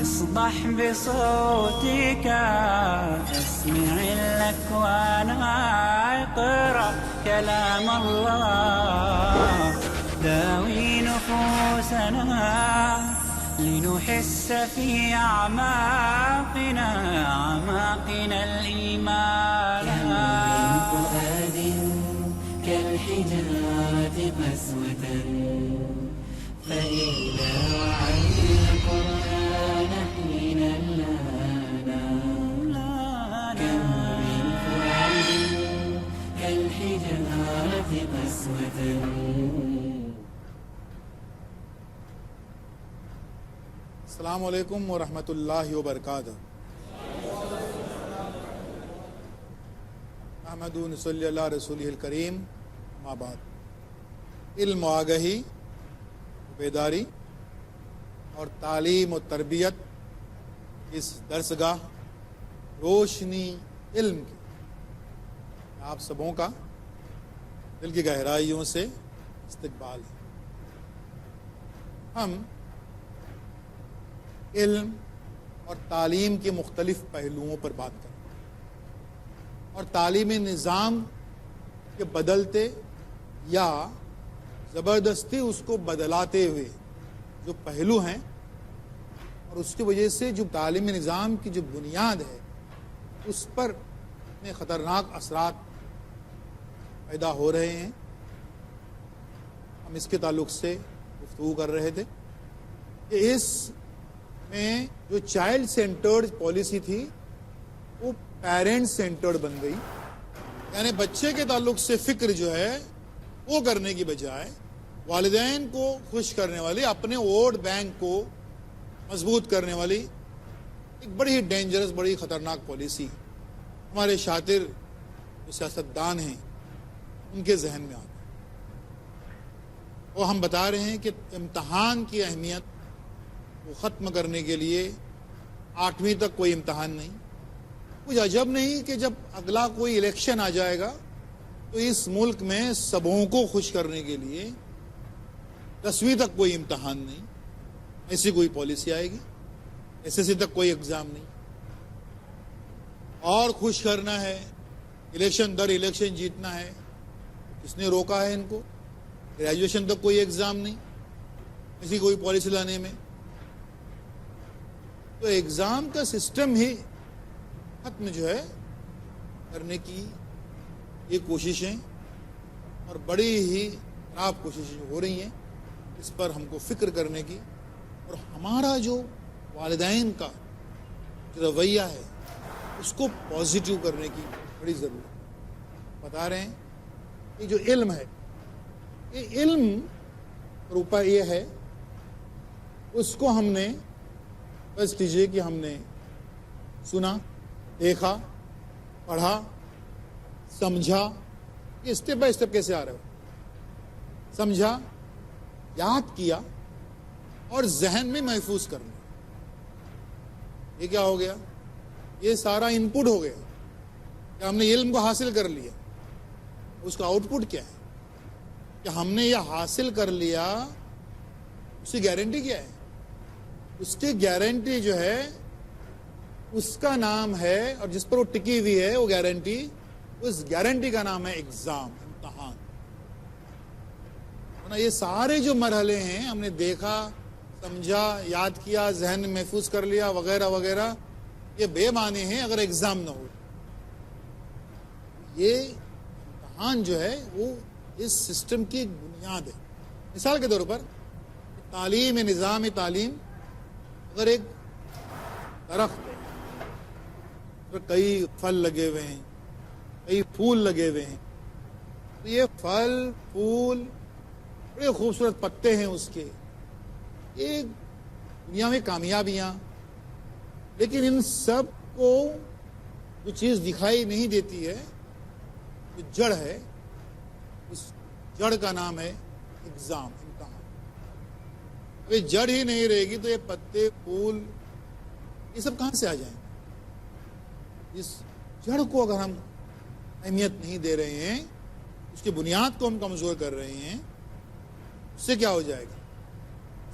اصبح بصوتك اسمع الأكوان اقرأ كلام الله داوي نفوسنا لنحس في أعماقنا الإيمان من فؤاد كالحجارة قسوة فإذا وعيت القرآن حين لانا كم من فؤاد كالحجارة قسوة. السلام علیکم ورحمۃ اللہ وبرکاتہ. احمد صلی اللہ رسولہ الکریم. اما بعد، علم و آگہی، بیداری اور تعلیم و تربیت اس درسگاہ روشنی علم کی آپ سبوں کا دل کی گہرائیوں سے استقبال ہے. ہم علم اور تعلیم کے مختلف پہلوؤں پر بات کریں اور تعلیمی نظام کے بدلتے یا زبردستی اس کو بدلاتے ہوئے جو پہلو ہیں اور اس کی وجہ سے جو تعلیمی نظام کی جو بنیاد ہے اس پر اتنے خطرناک اثرات پیدا ہو رہے ہیں. ہم اس کے تعلق سے گفتگو کر رہے تھے کہ اس میں جو چائلڈ سینٹرڈ پالیسی تھی وہ پیرنٹ سینٹرڈ بن گئی. یعنی بچے کے تعلق سے فکر جو ہے وہ کرنے کی بجائے والدین کو خوش کرنے والی، اپنے ووٹ بینک کو مضبوط کرنے والی ایک بڑی ہی ڈینجرس، بڑی خطرناک پالیسی ہمارے شاطر جو سیاستدان ہیں ان کے ذہن میں آتی ہے. وہ ہم بتا رہے ہیں کہ امتحان کی اہمیت وہ ختم کرنے کے لیے 8ویں تک کوئی امتحان نہیں. کچھ عجب نہیں کہ جب اگلا کوئی الیکشن آ جائے گا تو اس ملک میں سبوں کو خوش کرنے کے لیے 10ویں تک کوئی امتحان نہیں، ایسی کوئی پالیسی آئے گی. SSC تک کوئی ایگزام نہیں. اور خوش کرنا ہے، الیکشن در الیکشن جیتنا ہے. کس نے روکا ہے ان کو؟ گریجویشن تک کوئی ایگزام نہیں، ایسی کوئی پالیسی لانے میں. تو ایگزام کا سسٹم ہی ختم جو ہے کرنے کی یہ کوششیں اور بڑی ہی خراب کوششیں ہو رہی ہیں. اس پر ہم کو فکر کرنے کی اور ہمارا جو والدین کا جو رویہ ہے اس کو پازیٹیو کرنے کی بڑی ضرورت. بتا رہے ہیں کہ جو علم ہے، یہ علم روپا یہ ہے، اس کو ہم نے بس کیجیے کہ ہم نے سنا، دیکھا، پڑھا، سمجھا. یہ اسٹیپ بائی اسٹیپ کیسے آ رہے ہو؟ سمجھا، یاد کیا اور ذہن میں محفوظ کرنا. یہ کیا ہو گیا؟ یہ سارا ان پٹ ہو گیا کہ ہم نے علم کو حاصل کر لیا. اس کا آؤٹ پٹ کیا ہے کہ ہم نے یہ حاصل کر لیا. اس کی گارنٹی کیا ہے؟ اس کی گارنٹی جو ہے اس کا نام ہے، اور جس پر وہ ٹکی ہوئی ہے وہ گارنٹی، اس گارنٹی کا نام ہے ایگزام، امتحان. یہ سارے جو مرحلے ہیں ہم نے دیکھا، سمجھا، یاد کیا، ذہن میں محفوظ کر لیا وغیرہ وغیرہ، یہ بے معنی ہیں اگر ایگزام نہ ہو. یہ امتحان جو ہے وہ اس سسٹم کی ایک بنیاد ہے. مثال کے طور پر تعلیم، نظام تعلیم، اگر ایک درخت ہے تو کئی پھل لگے ہوئے ہیں، کئی پھول لگے ہوئے ہیں، تو یہ پھل پھول بڑے خوبصورت پتے ہیں اس کے، یہ دنیا میں کامیابیاں. لیکن ان سب کو جو چیز دکھائی نہیں دیتی ہے، جو جڑ ہے، اس جڑ کا نام ہے ایگزام، امتحان. اگر جڑ ہی نہیں رہے گی تو یہ پتے، پھول، یہ سب کہاں سے آ جائیں گے؟ اس جڑ کو اگر ہم اہمیت نہیں دے رہے ہیں، اس کی بنیاد کو ہم کمزور کر رہے ہیں، اس سے کیا ہو جائے گا؟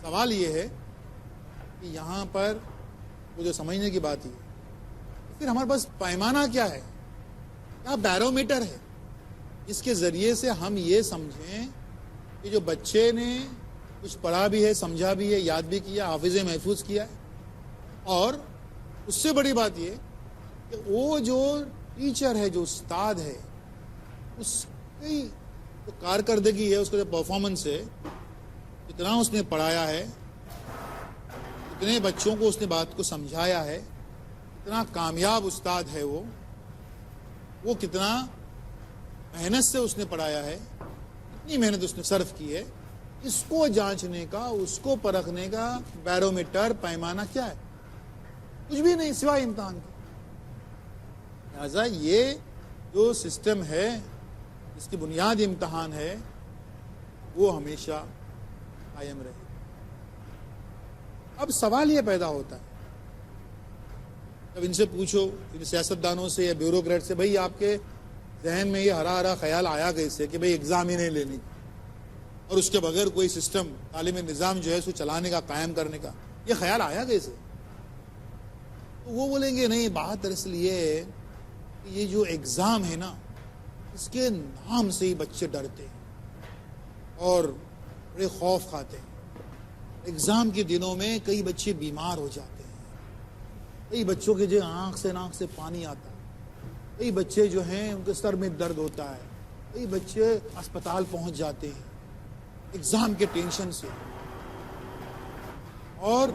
سوال یہ ہے کہ یہاں پر وہ جو سمجھنے کی بات ہی ہے. پھر ہمارے پاس پیمانہ کیا ہے, کیا بیرومیٹر ہے جس کے ذریعے سے ہم یہ سمجھیں کہ جو بچے نے کچھ پڑھا بھی ہے, سمجھا بھی ہے, یاد بھی کیا, حافظ محفوظ کیا ہے, اور اس سے بڑی بات یہ کہ وہ جو ٹیچر ہے, جو استاد ہے, اس کی جو کارکردگی ہے, اس کا جو پرفارمنس ہے, کتنا اس نے پڑھایا ہے, کتنے بچوں کو اس نے بات کو سمجھایا ہے, کتنا کامیاب استاد ہے وہ کتنا محنت سے اس نے پڑھایا ہے, کتنی محنت اس نے صرف کی ہے, اس کو جانچنے کا, اس کو پرکھنے کا بیرومیٹر, پیمانہ کیا ہے؟ کچھ بھی نہیں سوائے امتحان کا. لہٰذا یہ جو سسٹم ہے, اس کی بنیاد امتحان ہے, وہ ہمیشہ قائم رہے. اب سوال یہ پیدا ہوتا ہے, جب ان سے پوچھو, ان سیاستدانوں سے یا بیوروکریٹ سے, بھئی آپ کے ذہن میں یہ ہرا ہرا خیال آیا کیسے کہ بھئی ایگزام ہی نہیں لینی اور اس کے بغیر کوئی سسٹم, تعلیمی نظام جو ہے اس کو چلانے کا, قائم کرنے کا, یہ خیال آیا کیسے؟ تو وہ بولیں گے نہیں, بات دراصل یہ ہے کہ یہ جو ایگزام ہے نا, اس کے نام سے ہی بچے ڈرتے ہیں اور بڑے خوف کھاتے ہیں. ایگزام کے دنوں میں کئی بچے بیمار ہو جاتے ہیں, کئی بچوں کے جو آنکھ سے پانی آتا ہے, کئی بچے جو ہیں ان کے سر میں درد ہوتا ہے, کئی بچے اسپتال پہنچ جاتے ہیں ایگزام کے ٹینشن سے. اور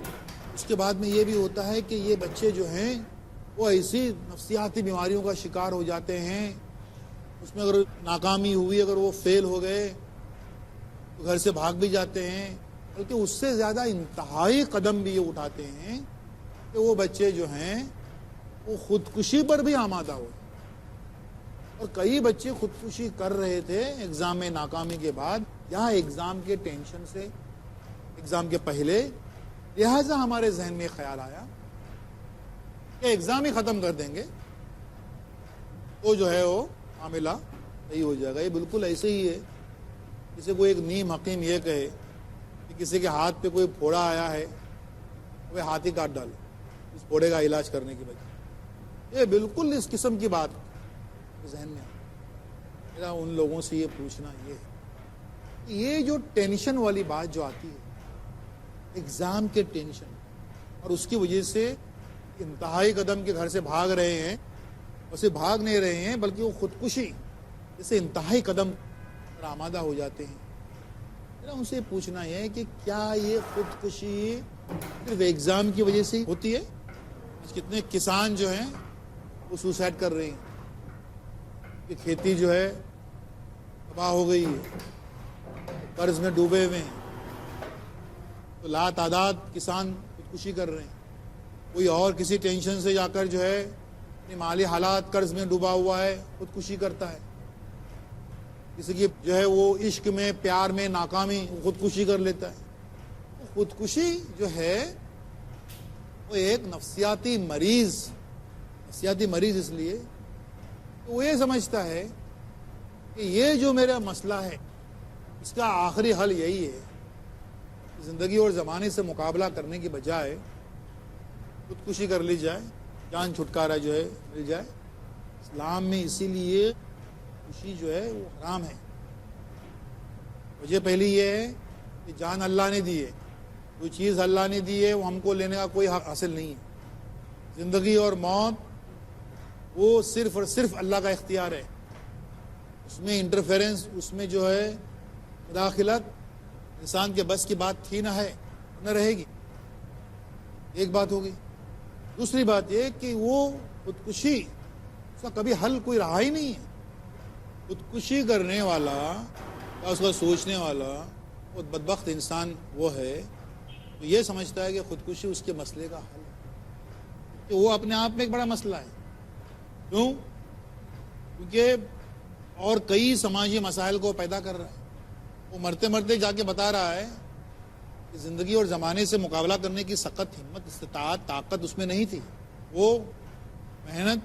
اس کے بعد میں یہ بھی ہوتا ہے کہ یہ بچے جو ہیں وہ ایسی نفسیاتی بیماریوں کا شکار ہو جاتے ہیں, اس میں اگر ناکامی ہوئی, اگر وہ فیل ہو گئے تو گھر سے بھاگ بھی جاتے ہیں, بلکہ اس سے زیادہ انتہائی قدم بھی یہ اٹھاتے ہیں کہ وہ بچے جو ہیں وہ خودکشی پر بھی آمادہ ہو. اور کئی بچے خودکشی کر رہے تھے ایگزام میں ناکامی کے بعد, یا ایگزام کے ٹینشن سے, ایگزام کے پہلے. لہٰذا ہمارے ذہن میں خیال آیا کہ ایگزام ہی ختم کر دیں گے تو جو ہے وہ معاملہ صحیح ہو جائے گا. یہ بالکل ایسے ہی ہے جسے کوئی ایک نیم حکیم یہ کہے کہ کسی کے ہاتھ پہ کوئی پھوڑا آیا ہے, وہ ہاتھ ہی کاٹ ڈالے اس پھوڑے کا علاج کرنے کی وجہ. یہ بالکل اس قسم کی بات ذہن میں میرا ان لوگوں سے یہ پوچھنا یہ ہے کہ یہ جو ٹینشن والی بات جو آتی ہے, ایگزام کے ٹینشن, اور اس کی وجہ سے انتہائی قدم کے گھر سے بھاگ رہے ہیں, اور صرف بھاگ نہیں رہے ہیں بلکہ وہ خودکشی جیسے انتہائی قدم پر آمادہ ہو جاتے ہیں. میرا ان سے پوچھنا یہ ہے کہ کیا یہ خودکشی صرف ایگزام کی وجہ سے ہوتی ہے؟ کتنے کسان جو ہیں وہ سوسائڈ کر رہے ہیں کہ کھیتی جو ہے تباہ ہو گئی ہے, قرض میں ڈوبے ہوئے ہیں, تو لا تعداد کسان خودکشی کر رہے ہیں. کوئی اور کسی ٹینشن سے جا کر جو ہے اپنی مالی حالات قرض میں ڈوبا ہوا ہے, خودکشی کرتا ہے. کسی کی جو ہے وہ عشق میں, پیار میں ناکامی, خودکشی کر لیتا ہے. خودکشی جو ہے وہ ایک نفسیاتی مریض اس لیے وہ یہ سمجھتا ہے کہ یہ جو میرا مسئلہ ہے اس کا آخری حل یہی ہے, زندگی اور زمانے سے مقابلہ کرنے کی بجائے خودکشی کر لی جائے, جان چھٹکارا جو ہے مل جائے. اسلام میں اسی لیے خوشی جو ہے وہ حرام ہے. وجہ پہلی یہ ہے کہ جان اللہ نے دی ہے, کوئی چیز اللہ نے دی ہے وہ ہم کو لینے کا کوئی حق حاصل نہیں ہے. زندگی اور موت وہ صرف اور صرف اللہ کا اختیار ہے, اس میں انٹرفیرنس, اس میں جو ہے مداخلت انسان کے بس کی بات تھی نہ ہے, نہ رہے گی. ایک بات ہوگی. دوسری بات یہ کہ وہ خودکشی اس کا کبھی حل کوئی رہا ہی نہیں ہے. خودکشی کرنے والا یا اس کا سوچنے والا وہ بدبخت انسان وہ ہے تو یہ سمجھتا ہے کہ خودکشی اس کے مسئلے کا حل ہے, کہ وہ اپنے آپ میں ایک بڑا مسئلہ ہے. کیوں؟ کیونکہ اور کئی سماجی مسائل کو پیدا کر رہا ہے. وہ مرتے مرتے جا کے بتا رہا ہے کہ زندگی اور زمانے سے مقابلہ کرنے کی سخت ہمت, استطاعت, طاقت اس میں نہیں تھی. وہ محنت,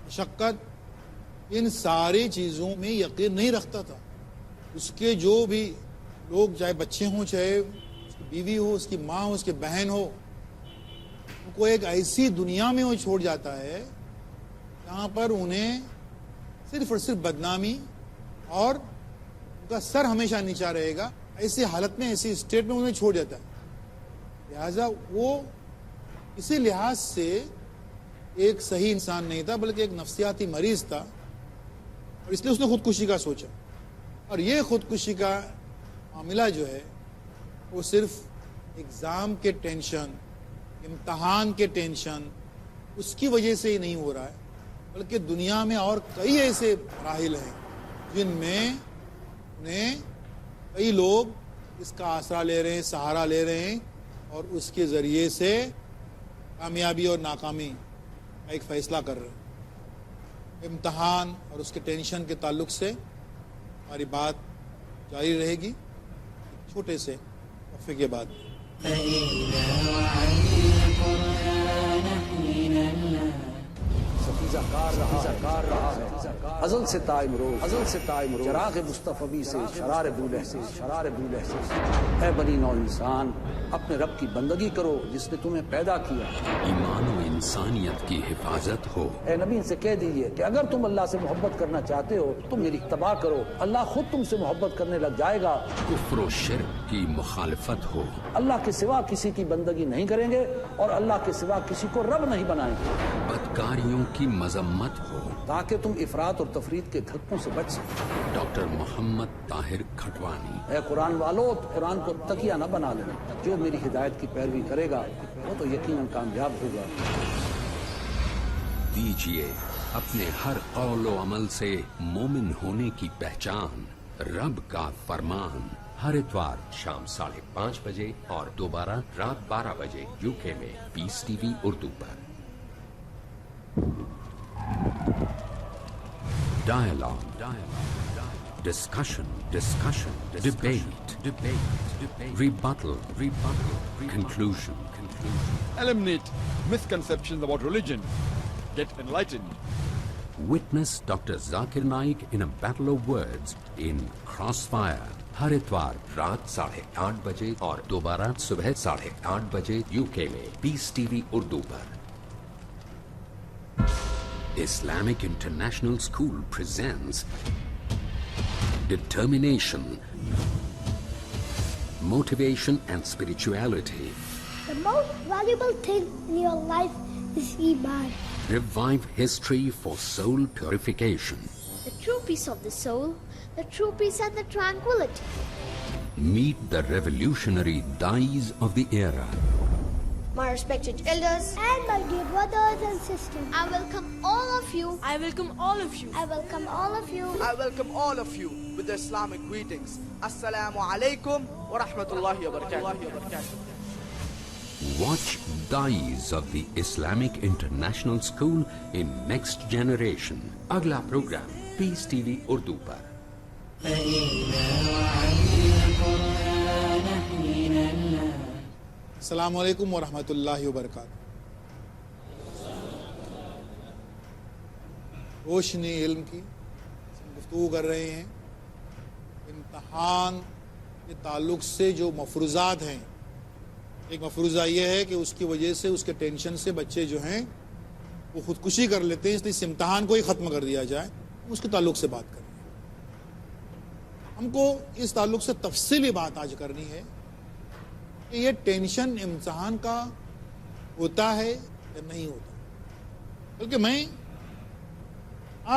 مشقت, ان ساری چیزوں میں یقین نہیں رکھتا تھا. اس کے جو بھی لوگ, چاہے بچے ہوں, چاہے اس کی بیوی ہو, اس کی ماں ہو, اس کی بہن ہو, ان کو ایک ایسی دنیا میں وہ چھوڑ جاتا ہے جہاں پر انہیں صرف اور صرف بدنامی اور ان کا سر ہمیشہ نیچا رہے گا. ایسی حالت میں, ایسی اسٹیٹ میں انہیں چھوڑ جاتا ہے. لہذا وہ اسی لحاظ سے ایک صحیح انسان نہیں تھا بلکہ ایک نفسیاتی مریض تھا, اور اس لیے اس نے خودکشی کا سوچا. اور یہ خودکشی کا معاملہ جو ہے وہ صرف ایگزام کے ٹینشن, امتحان کے ٹینشن, اس کی وجہ سے ہی نہیں ہو رہا ہے, بلکہ دنیا میں اور کئی ایسے مراحل ہیں جن میں انہیں کئی لوگ اس کا آسرا لے رہے ہیں, سہارا لے رہے ہیں, اور اس کے ذریعے سے کامیابی اور ناکامی کا ایک فیصلہ کر رہے ہیں. امتحان اور اس کے ٹینشن کے تعلق سے ہماری بات جاری رہے گی ایک چھوٹے سے وقفے کے بعد. فإذا وعينا القرآن حين الليل سفیزہ کار رہا ہے ازل سے تا امروز چراغ مصطفی سے شرار بولہ سے اے بنی نوع انسان, اپنے رب کی بندگی کرو جس نے تمہیں پیدا کیا. ایمان و انسانیت کی حفاظت ہو. اے نبی سے کہہ دیجئے کہ اگر تم اللہ سے محبت کرنا چاہتے ہو تم میری اتباع کرو, اللہ خود تم سے محبت کرنے لگ جائے گا. کفر و شرک کی مخالفت ہو. اللہ کے سوا کسی کی بندگی نہیں کریں گے اور اللہ کے سوا کسی کو رب نہیں بنائیں گے. بدکاریوں کی مذمت ہو تاکہ تم افراط اور تفرید کے دھکوں سے بچ سکو. ڈاکٹر محمد طاہر کھٹوانی. اے قرآن والو, قرآن کو تکیہ نہ بنا لینا. جو میری ہدایت کی پیروی کرے گا وہ تو یقیناً کامیاب ہوگا. دیجیے اپنے ہر قول و عمل سے مومن ہونے کی پہچان, رب کا فرمان. ہر اتوار شام 5:30 بجے اور دوبارہ رات 12 بجے UK میں پیس T V Urdu per. Dialogue, discussion, debate, rebuttal, conclusion. Eliminate misconceptions about religion. Get enlightened. Witness Dr. Zakir Naik in a battle of words in Crossfire. ہر اتوار رات 8:30 بجے اور دوبارہ صبح 8:30 بجے UK میں پیس T V Urdu per. Islamic International School presents Determination, Motivation and Spirituality. The most valuable thing in your life is Iman. Revive history for soul purification. The true peace of the soul, the true peace and the tranquility. Meet the revolutionary dais of the era. My respected elders and my dear brothers and sisters, I welcome all of you. I welcome all of you. I welcome all of you. I welcome all of you with the Islamic greetings. Assalamu alaikum wa rahmatullahi wa barakatuh. Watch Dais of the Islamic International School in Next Generation. اگلا programme پیس T V Urdu پر. فإذا وعينا القرآن حين الليل السلام علیکم ورحمۃ اللہ وبرکاتہ. روشنی علم کی گفتگو کر رہے ہیں. امتحان کے تعلق سے جو مفروضات ہیں, ایک مفروضہ یہ ہے کہ اس کی وجہ سے, اس کے ٹینشن سے بچے جو ہیں وہ خودکشی کر لیتے ہیں, اس لیے اس امتحان کو ہی ختم کر دیا جائے. اس کے تعلق سے بات کریں. ہم کو اس تعلق سے تفصیلی بات آج کرنی ہے کہ یہ ٹینشن امتحان کا ہوتا ہے یا نہیں ہوتا. بلکہ میں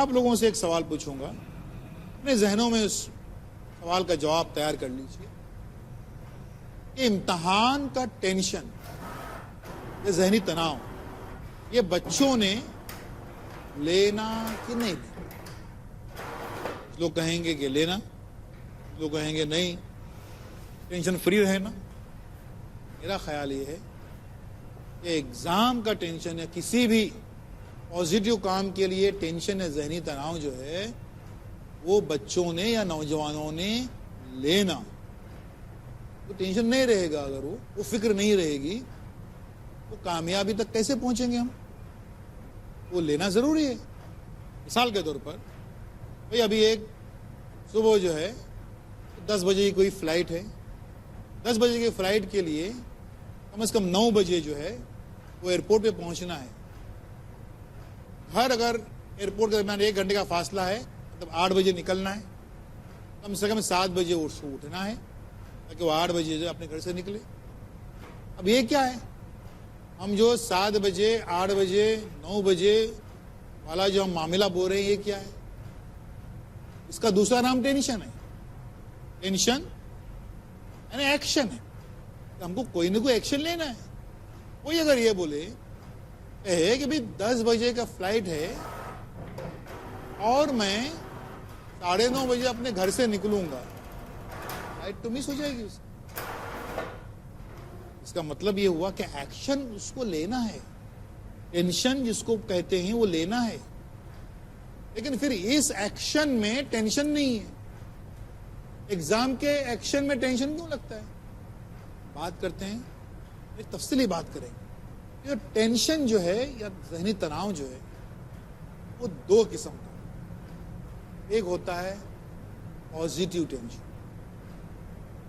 آپ لوگوں سے ایک سوال پوچھوں گا, اپنے ذہنوں میں اس سوال کا جواب تیار کر لیجیے کہ امتحان کا ٹینشن یا ذہنی تناؤ یہ بچوں نے لینا کہ نہیں لینا. لوگ کہیں گے کہ لینا, لوگ کہیں گے نہیں, ٹینشن فری رہنا. میرا خیال یہ ہے کہ ایگزام کا ٹینشن یا کسی بھی پازیٹیو کام کے لیے ٹینشن یا ذہنی تناؤ جو ہے وہ بچوں نے یا نوجوانوں نے لینا. تو ٹینشن نہیں رہے گا, اگر وہ فکر نہیں رہے گی تو کامیابی تک کیسے پہنچیں گے ہم؟ وہ لینا ضروری ہے. مثال کے طور پر بھائی ابھی ایک صبح جو ہے 10 بجے کی کوئی فلائٹ ہے, 10 بجے کی فلائٹ کے لیے کم از کم 9 بجے جو ہے وہ ایئرپورٹ پہ پہنچنا ہے. گھر اگر ایئرپورٹ کے درمیان 1 گھنٹے کا فاصلہ ہے, مطلب 8 بجے نکلنا ہے, کم سے کم 7 بجے اس کو اٹھنا ہے تاکہ وہ 8 بجے اپنے گھر سے نکلے. اب یہ کیا ہے, ہم جو 7 بجے 8 بجے 9 بجے والا جو ہم معاملہ بول رہے ہیں, یہ کیا ہے؟ اس کا دوسرا نام ٹینشن ہے. ٹینشن یعنی ایکشن ہے. ہم کو کوئی نہ کوئی ایکشن لینا ہے. کوئی اگر یہ بولے کہ بھائی 10 بجے کا فلائٹ ہے اور میں 9:30 بجے اپنے گھر سے نکلوں گا, فلائٹ تو مس ہو جائے گی. اس کا مطلب یہ ہوا کہ ایکشن اس کو لینا ہے. ٹینشن جس کو کہتے ہیں وہ لینا ہے, لیکن پھر اس ایکشن میں ٹینشن نہیں ہے. ایگزام کے ایکشن میں ٹینشن کیوں لگتا ہے؟ بات کرتے ہیں, ایک تفصیلی بات کریں گے. یہ ٹینشن جو ہے یا ذہنی تناؤ جو ہے وہ 2 قسم کا. ایک ہوتا ہے پازیٹیو ٹینشن,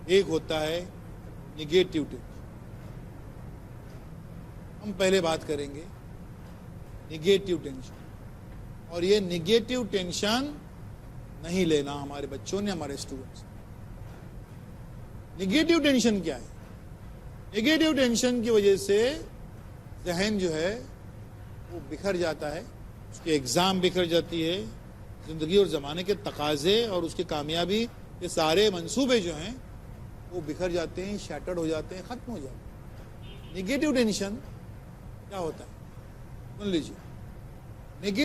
ایک ہوتا ہے نگیٹو ٹینشن. ہم پہلے بات کریں گے نگیٹو ٹینشن, اور یہ نگیٹو ٹینشن نہیں لینا ہمارے بچوں نے, ہمارے اسٹوڈنٹس. نگیٹو ٹینشن کیا ہے؟ نگیٹو ٹینشن کی وجہ سے ذہن جو ہے وہ بکھر جاتا ہے, اس کے ایگزام بکھر جاتی ہے, زندگی اور زمانے کے تقاضے اور اس کی کامیابی کے سارے منصوبے جو ہیں وہ بکھر جاتے ہیں, شیٹرڈ ہو جاتے ہیں, ختم ہو جاتے ہیں. نگیٹو ٹینشن کیا ہوتا ہے؟ سن لیجیے.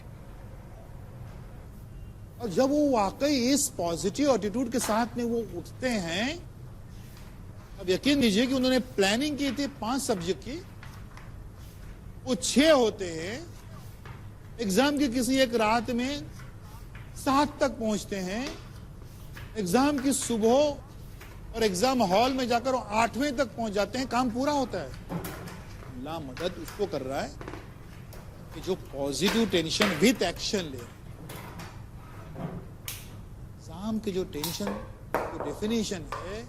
اور جب وہ واقعی اس پازیٹیو ایٹیٹیوڈ کے ساتھ میں وہ اٹھتے ہیں, اب یقین دیجیے کہ انہوں نے پلاننگ کی تھی 5 سبجیکٹ کی, وہ 6 ہوتے ہیں. ایگزام کی کسی ایک رات میں 7 تک پہنچتے ہیں. ایگزام کی صبح اور ایگزام ہال میں جا کر وہ 8ویں تک پہنچ جاتے ہیں. کام پورا ہوتا ہے. اللہ مدد اس کو کر رہا ہے کہ جو پازیٹیو ٹینشن وتھ ایکشن لے. ایگزام کی جو ٹینشن کی ڈیفینیشن ہے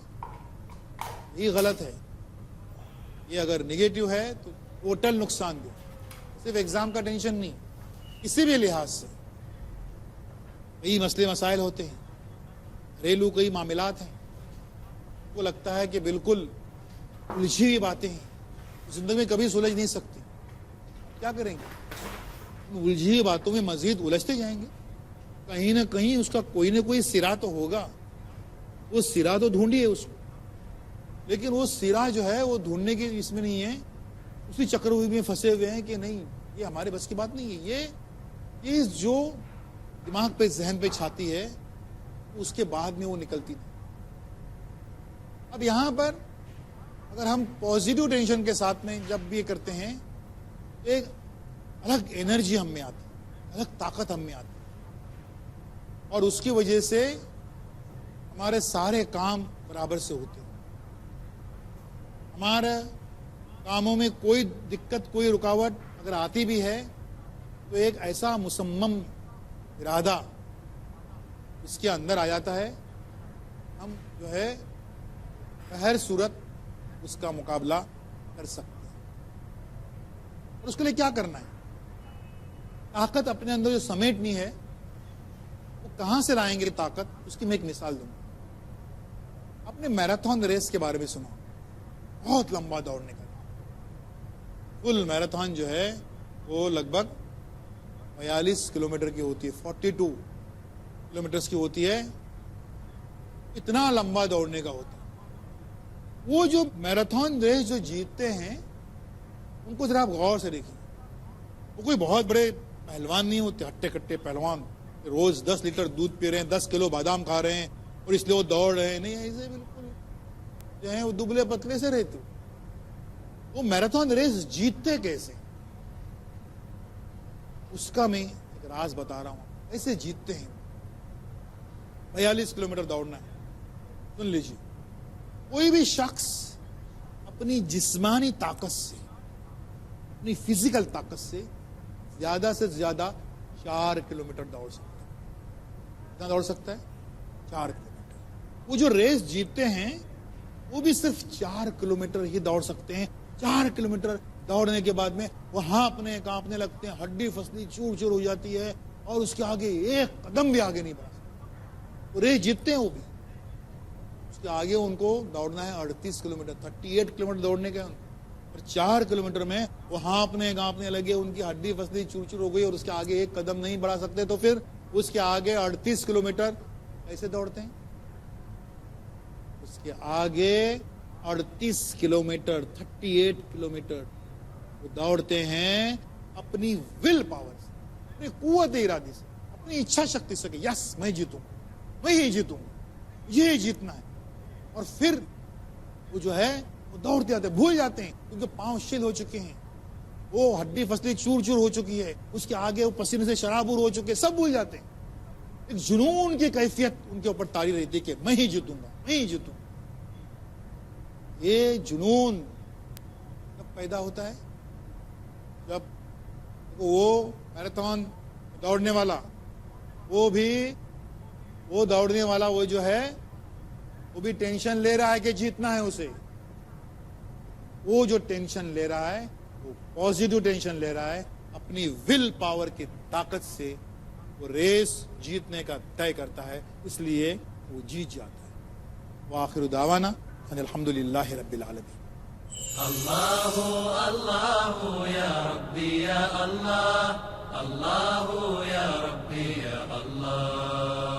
یہ غلط ہے. یہ اگر نگیٹو ہے تو ٹوٹل نقصان دہ. صرف ایگزام کا ٹینشن نہیں, کسی بھی لحاظ سے کئی مسئلے مسائل ہوتے ہیں, گھریلو کئی معاملات ہیں, وہ لگتا ہے کہ بالکل الجھی ہوئی باتیں ہیں, زندگی میں کبھی سلجھ نہیں سکتی. کیا کریں گے؟ الجھی ہوئی باتوں میں مزید الجھتے جائیں گے. کہیں نہ کہیں اس کا کوئی نہ کوئی سرا تو ہوگا. وہ سرا تو ڈھونڈیے اس کو, لیکن وہ سرا جو ہے وہ ڈھونڈنے کی اس میں نہیں ہے, اسی چکروی میں پھنسے ہوئے ہیں کہ نہیں یہ ہمارے بس کی بات نہیں ہے. یہ چیز جو دماغ پہ ذہن پہ چھاتی ہے اس کے بعد میں وہ نکلتی تھی. اب یہاں پر اگر ہم پازیٹیو ٹینشن کے ساتھ میں جب بھی یہ کرتے ہیں, ایک الگ انرجی ہم میں آتی ہے, الگ طاقت ہم میں آتی ہے, اور اس کی وجہ سے ہمارے سارے کام برابر سے ہوتے ہیں. ہمارے کاموں میں کوئی دقت کوئی رکاوٹ اگر آتی بھی ہے تو ایک ایسا مصمم ارادہ اس کے اندر آ جاتا ہے, ہم جو ہے بہر صورت اس کا مقابلہ کر سکتے ہیں. اور اس کے لیے کیا کرنا ہے؟ طاقت اپنے اندر جو سمیٹنی ہے وہ کہاں سے لائیں گے طاقت, اس کی میں ایک مثال دوں گا. اپنے میراتھن ریس کے بارے میں سنا, بہت لمبا دوڑنے کا. فل میراتھن جو ہے وہ لگ بھگ 42 کلومیٹر کی ہوتی ہے, 42 کلومیٹرز کی ہوتی ہے. اتنا لمبا دوڑنے کا ہوتا ہے. وہ جو میراتھن ریس جو جیتتے ہیں ان کو ذرا آپ غور سے دیکھیں. وہ کوئی بہت بڑے پہلوان نہیں ہوتے, ہٹے کٹے پہلوان, روز 10 لیٹر دودھ پی رہے ہیں, 10 کلو بادام کھا رہے ہیں اور اس لیے وہ دوڑ رہے ہیں. نہیں, ایسے بالکل جو ہیں وہ دبلے پتلے سے رہتے. وہ میراتھن ریس جیتتے کیسے, اس کا میں ایک راز بتا رہا ہوں. ایسے جیتتے ہیں. 42 کلومیٹر دوڑنا ہے. سن لیجیے, کوئی بھی شخص اپنی جسمانی طاقت سے, اپنی فزیکل طاقت سے زیادہ 4 کلومیٹر دوڑ سکتا ہے. کتنا دوڑ سکتا ہے؟ 4 کلومیٹر. وہ جو ریس جیتتے ہیں وہ بھی صرف 4 کلومیٹر ہی دوڑ سکتے ہیں. 4 کلومیٹر دوڑنے کے بعد میں وہ ہانپنے کانپنے لگتے ہیں, ہڈی فصلی چور چور ہو جاتی ہے, اور اس کے آگے ایک قدم بھی آگے نہیں بڑھا سکتے. وہ ریس جیتتے ہیں وہ بھی. اس کے آگے ان کو دوڑنا ہے 38 کلومیٹر, 38 کلومیٹر دوڑنے کے, اور 4 کلومیٹر میں وہ ہانپنے کانپنے لگے, ان کی ہڈی فصلی چور چور ہو گئی, اور اس کے آگے ایک قدم نہیں بڑھا سکتے. تو پھر اس کے آگے 38 کلومیٹر ایسے دوڑتے ہیں. اس کے آگے 38 کلومیٹر 38 کلومیٹر وہ دوڑتے ہیں اپنی ول پاور سے, اپنی قوت ارادی سے, اپنی اچھا شکتی سے کہ یس میں جیتوں, میں ہی جیتوں, یہ جیتنا ہے. اور پھر وہ جو ہے وہ دوڑتے آتے, بھول جاتے ہیں کیونکہ پاؤں شل ہو چکے ہیں, وہ ہڈی فصلی چور چور ہو چکی ہے, اس کے آگے وہ پسینے سے شرابور ہو چکے, سب بھول جاتے ہیں. ایک جنون کی کیفیت ان کے اوپر طاری رہتی ہے کہ میں ہی جیتوں گا, میں ہی جیتوں. یہ جنون کب پیدا ہوتا ہے؟ جب وہ میراتھن دوڑنے والا, وہ دوڑنے والا وہ جو ہے وہ بھی ٹینشن لے رہا ہے کہ جیتنا ہے اسے. وہ جو ٹینشن لے رہا ہے وہ پازیٹو ٹینشن لے رہا ہے, اپنی ول پاور کی طاقت سے وہ ریس جیتنے کا طے کرتا ہے, اس لیے وہ جیت جاتا ہے. وآخر دعوانا ان الحمدللہ رب العالمین. اللہ اللہ یا ربی یا اللہ, اللہ یا ربی یا اللہ.